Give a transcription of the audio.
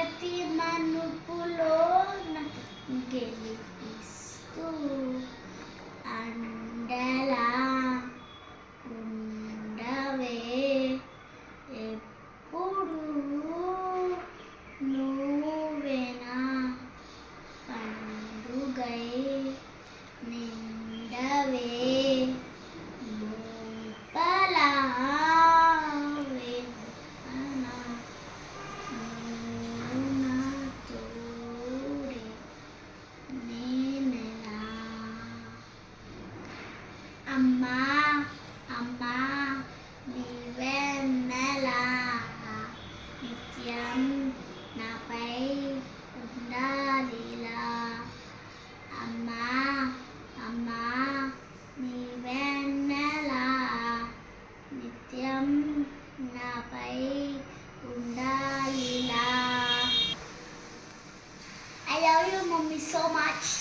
ప్రతి మనుపులో గెలిపిస్తూ అండలా ఉండవే ఎప్పుడు నువ్వేనా పండుగై నిండవే లోపలా అమ్మా అమ్మా నీవెన్నెలా నిత్యం నాపై ఉండాలిలా అమ్మా అమ్మా నీవెన్నెలా నిత్యం నాపై ఉండాలిలా. I love you, mommy, so much.